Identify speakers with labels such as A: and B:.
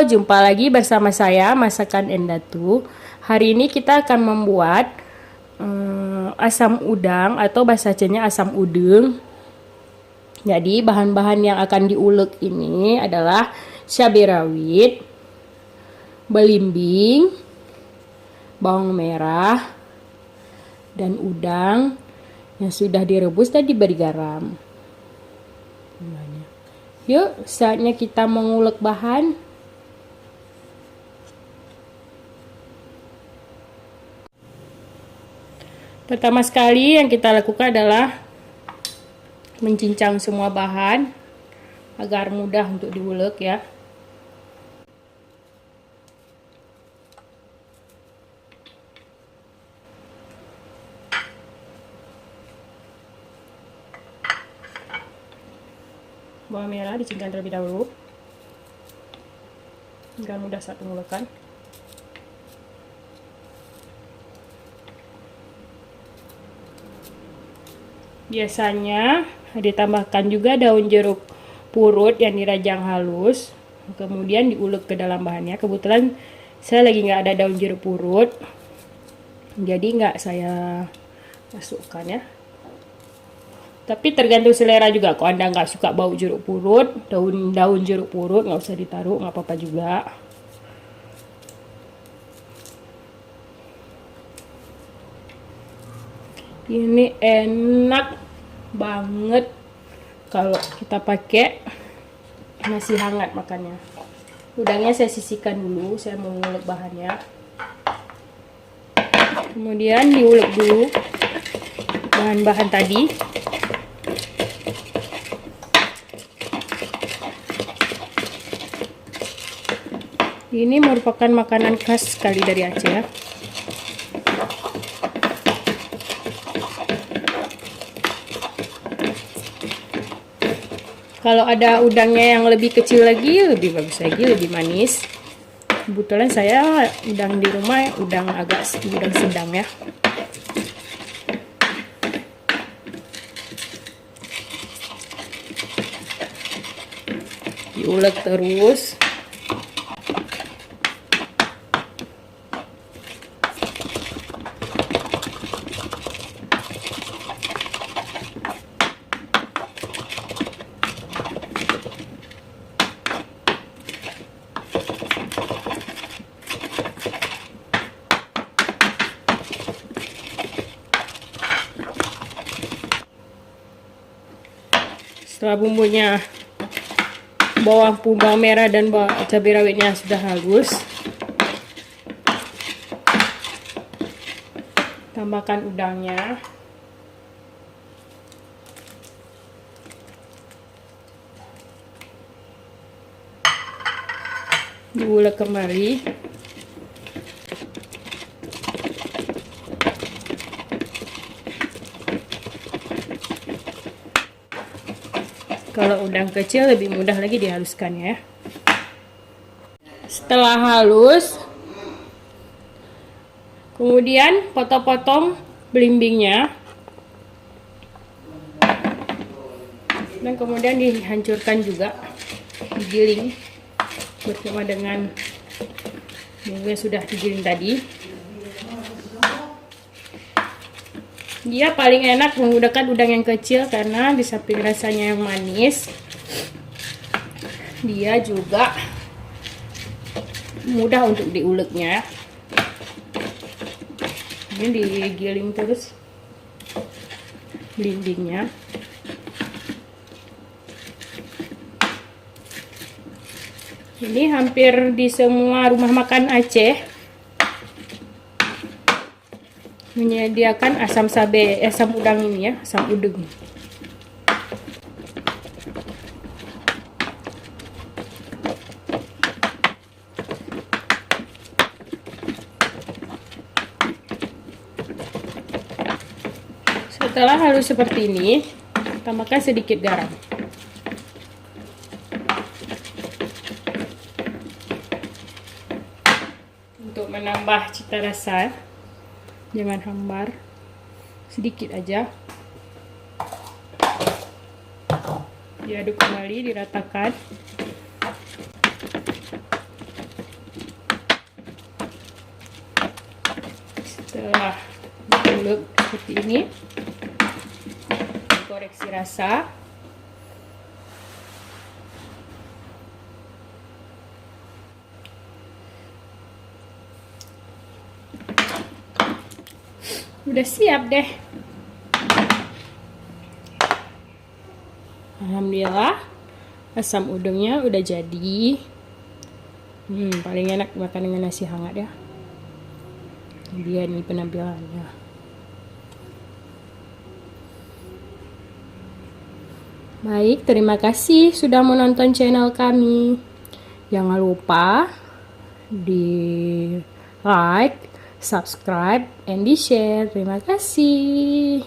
A: jumpa lagi bersama saya Masakan Endatu. Hari ini kita akan membuat asam udang atau bahasa Acehnya asam udeng. Jadi bahan-bahan yang akan diulek ini adalah cabai rawit, belimbing, bawang merah, dan udang yang sudah direbus dan diberi garam. Yuk, saatnya kita mengulek bahan. Pertama sekali yang kita lakukan adalah mencincang semua bahan agar mudah untuk diulek ya. Bawang merah dicincang terlebih dahulu agar mudah saat pengulekan. Biasanya ditambahkan juga daun jeruk purut yang dirajang halus, kemudian diulek ke dalam bahannya. Kebetulan saya lagi nggak ada daun jeruk purut, jadi nggak saya masukkan ya. Tapi tergantung selera juga. Kalau Anda nggak suka bau jeruk purut, daun jeruk purut nggak usah ditaruh, nggak apa-apa juga. Ini enak banget kalau kita pakai nasi hangat makannya. Udangnya saya sisihkan dulu, saya mau ngulek bahannya. Kemudian diulek dulu bahan-bahan tadi. Ini merupakan makanan khas sekali dari Aceh ya. Kalau ada udangnya yang lebih kecil lagi, lebih bagus lagi, lebih manis. Kebetulan saya udang di rumah udang sedang ya. Diulek terus. Setelah bumbunya bawang merah dan cabai rawitnya sudah halus, tambahkan udangnya. Diulek kembali. Kalau udang kecil lebih mudah lagi dihaluskan ya. Setelah halus, kemudian potong-potong belimbingnya. Dan kemudian dihancurkan juga, digiling bersama dengan bumbu yang sudah digiling tadi. Dia paling enak menggunakan udang yang kecil karena di samping rasanya yang manis, dia juga mudah untuk diuleknya. Ini digiling terus belimbingnya. Ini hampir di semua rumah makan Aceh menyediakan asam udang ini ya, asam udeng. Setelah halus seperti ini, tambahkan sedikit garam. Untuk menambah cita rasa, jangan hambar, sedikit aja. Diaduk kembali, diratakan. Setelah diulek seperti ini, koreksi rasa. Udah siap deh. Alhamdulillah, asam udangnya udah jadi. Paling enak makan dengan nasi hangat ya. Dia nih penampilannya. Baik, terima kasih sudah menonton channel kami. Jangan lupa di like, subscribe, and di share. Terima kasih.